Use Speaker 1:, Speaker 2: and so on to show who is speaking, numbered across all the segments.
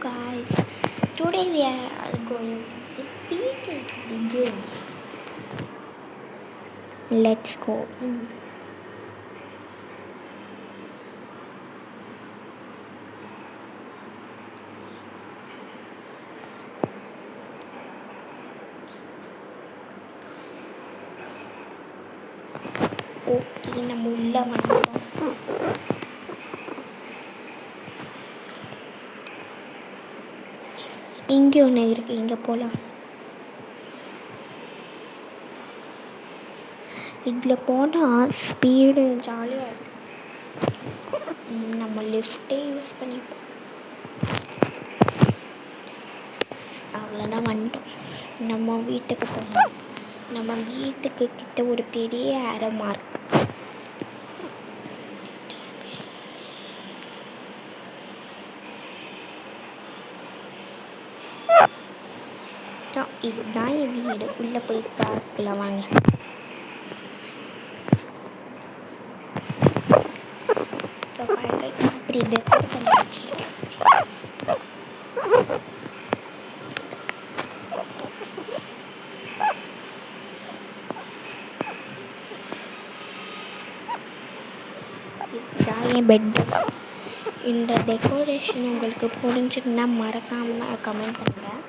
Speaker 1: guys, today we are going to speak the game. Let's go. Okay, நம்ம உள்ள வந்துட்டோம். இங்கே ஒன்று இருக்குது, இங்கே போகலாம். இதில் போனால் ஸ்பீடு ஜாலியாக இருக்குது. நம்ம லிஃப்ட்டே யூஸ் பண்ணிப்போம். அவ்வளோதான் வந்துட்டோம். நம்ம வீட்டுக்கு போகணும். நம்ம வீட்டுக்கு கிட்ட ஒரு பெரிய ஆரோ மார்க். இதுதான் என் வீடு. உள்ளே போய் பார்க்கலாம் வாங்க. இப்படி டெக்கோர் பண்ணி வச்சுருக்கேன். இதுதான் என் பெட்டு. இந்த டெக்கரேஷன் உங்களுக்கு புரிஞ்சுதுன்னா மறக்காமல் கமெண்ட் பண்ணுங்கள்.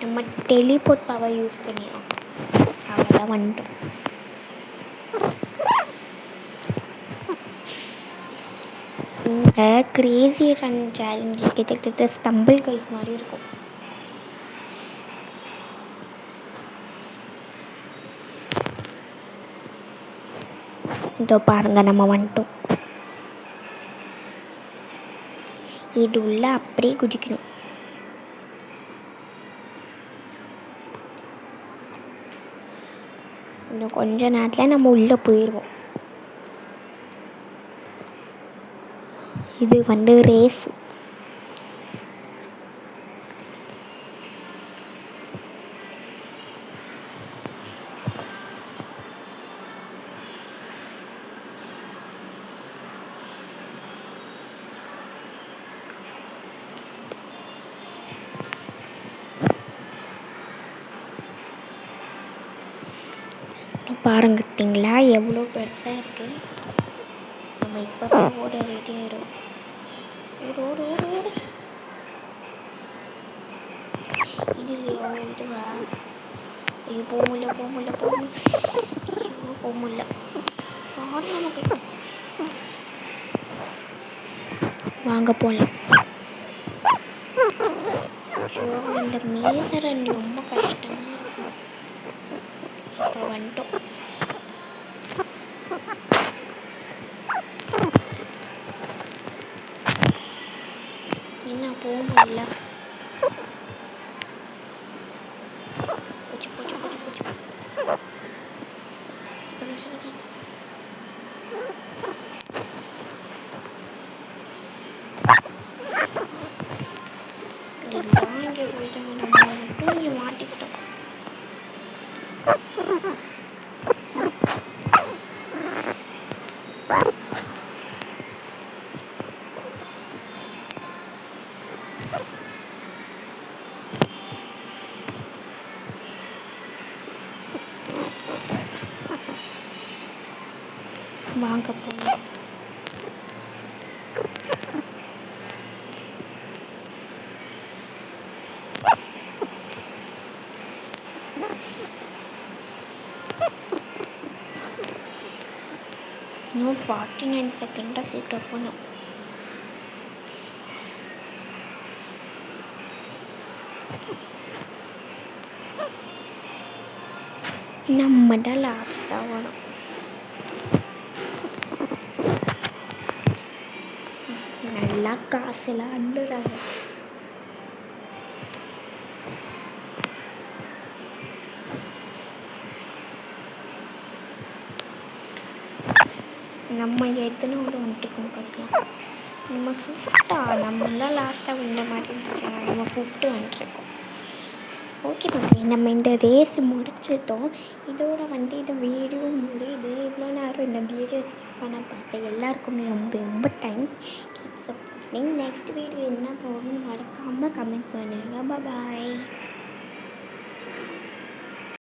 Speaker 1: நம்ம டெலிபோர்ட் பவர் யூஸ் பண்ணிடலாம். அவ்வளோதான் வந்துட்டோம். இந்த கிரேசி ரன் சேலஞ்சு கிட்டத்தட்ட ஸ்டம்பிள் கைஸ் மாதிரி இருக்கும். இதோ பாருங்கள், நம்ம வந்துட்டோம். இது உள்ள அப்படியே குதிக்கணும். இன்னும் கொஞ்ச நேரத்தில் நம்ம உள்ளே போயிடுவோம். இது வந்து ரேஸ். பாருங்க, பார்த்தீங்களா எவ்வளோ பெருசாக இருக்குது. நம்ம இப்போ ஓட ரெடி ஆகிடும். ஓடு ஓடு ஓடு ஓடு. இதுலையோ இதுவா? ஐயோ போக முடியல போக முடியல போக முடியல. ஐயோ போக முடியல. பாரு நமக்கு. வாங்க போகலாம். ஸோ இந்த மேலே ரெண்டு ரொம்ப கஷ்டமாக இருக்கும். இப்போ வந்துட்டோம். என்ன போக முடியல. போச்சு போச்சு போச்சு போச்சு. எல்லாம் இங்கே போயிட்டு நம்ம மட்டும் இங்கே மாட்டிக்கிட்டோம். வாங்க போகலாம். இன்னும் 49 செகண்டாக சீக்கிரம் போகணும். நம்ம தான் லாஸ்ட்டாக வரும். நல்லா காசெல்லாம் அண்டுறாங்க. நம்ம எத்தனை ஒரு வந்துட்டுக்கோம் பார்க்கலாம். நம்ம 5th நம்மளாம் லாஸ்ட்டாக வந்த மாதிரி இருந்துச்சு. நம்ம 5th வந்துட்டுருக்கோம். ஓகே மக்களே, நம்ம இந்த ரேஸ் முடிச்சிட்டோம். இதோட வந்துட்டு இந்த வீடியோ முடியுது. இவ்வளோ நேரம் இந்த வீடியோ பண்ண பார்த்த எல்லாருக்குமே ரொம்ப ரொம்ப thanks. Keep supporting. Next video என்ன போகணும்னு மறக்காமல் கமெண்ட் பண்ணுங்கள். பாய்.